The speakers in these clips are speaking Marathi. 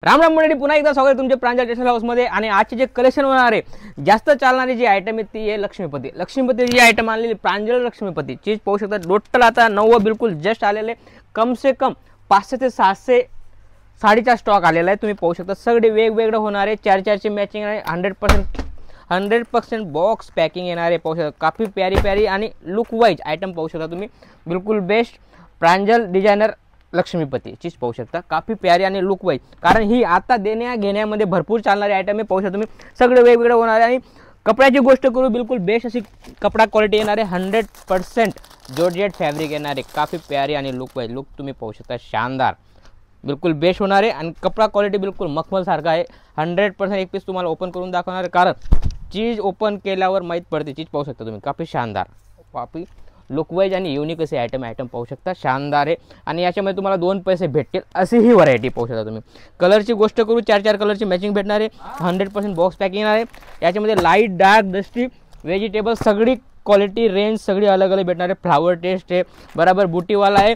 राम राम मंडळी, पुन्हा एकदा स्वागत तुमचे प्रांजल टेक्सटाईल हाऊसमध्ये। आणि आजचे जे कलेक्शन होणार आहे, जास्त चालणारी जी आयटम आहे ती आहे लक्ष्मीपती। लक्ष्मीपती जी आयटम आणलेली प्रांजल लक्ष्मीपती चीज पाहू शकता। टोटल आता 9 बिलकुल जस्ट आलेले, कम से कम 500 ते 700 साडीचा स्टॉक आलेला आहे। तुम्ही पाहू शकता सगळे वेगवेगळे होणार आहे, 4-4ची मॅचिंग आहे। 100% बॉक्स पॅकिंग येणार आहे। पाहू शकता काफी प्यारी प्यारी आणि लुक वाईज आयटम पाहू शकता तुम्ही, बिलकुल बेस्ट प्रांजल डिझायनर लक्ष्मीपती चीज पाहू शकता। काफी प्यारी आणि लुक वाईज, कारण ही आता देण्या घेण्यामध्ये भरपूर चालणारी आयटम आहे। पाहू शकता तुम्ही सगळे वेगवेगळे होणार आहे। आणि कपड्याची गोष्ट करू, बिलकुल बेस्ट अशी कपडा क्वालिटी येणार आहे। 100% जॉर्जेट फॅब्रिक येणार आहे। काफी प्यारी आणि लुक वाईज, लुक तुम्ही पाहू शकता शानदार, बिलकुल बेस्ट होणार आहे। आणि कपडा क्वालिटी बिलकुल मखमल सारखा आहे। 100% एक पीस तुम्हाला ओपन करून दाखवणार आहे, कारण चीज ओपन केल्यावर माहीत पडते। चीज पाहू शकता तुम्ही, काफी शानदार, काफी लुक वाईज आणि युनिक असे आयटम पाहू शकता, शानदार आहे। आणि याच्यामध्ये तुम्हाला 2 पैसे भेटतील अशी ही व्हरायटी पाहू शकता तुम्ही। कलरची गोष्ट करू, 4-4 कलरची मॅचिंग भेटणार आहे। 100% बॉक्स पॅकिंग आहे। याच्यामध्ये लाईट, डार्क, डस्टी, व्हेजिटेबल सगळी क्वालिटी रेंज सगळी अलग अलग भेटणार आहे। फ्लावर टेस्ट आहे, बराबर बुटीवाला आहे,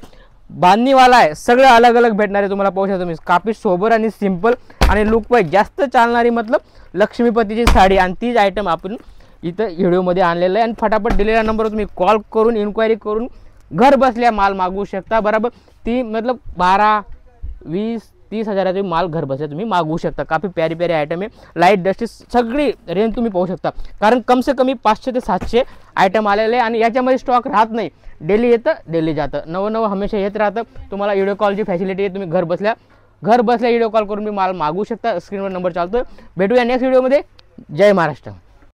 बांधणीवाला आहे, सगळं अलग अलग भेटणार आहे तुम्हाला। पाहू शकता तुम्ही, काफी सोबर आणि सिंपल आणि लुक वाईज जास्त चालणारी मतलब लक्ष्मीपतीची साडी। आणि तीच आयटम आपण इथं व्हिडिओमध्ये आणलेलं आहे। आणि फटाफट दिलेल्या नंबरवर तुम्ही कॉल करून इन्क्वायरी करून घर बसल्या माल मागवू शकता। बराबर ती मतलब 12, 20, 30 हजाराचा माल घर बसल्या तुम्ही मागवू शकता। काफी प्यारी प्यारी आयटम आहे। लाईट डस्टी सगळी रेंज तुम्ही पाहू शकता, कारण कम से कमी 500 ते 700 आयटम आलेले आहे। आणि याच्यामध्ये स्टॉक राहत नाही, डेली येतं डेली जातं, नवं हमेशा येत राहतं। तुम्हाला व्हिडिओ कॉलची फॅसिलिटी आहे, तुम्ही घर बसल्या व्हिडिओ कॉल करून मी माल मागवू शकता। स्क्रीनवर नंबर चालतो। भेटूया नेक्स्ट व्हिडिओमध्ये। जय महाराष्ट्र।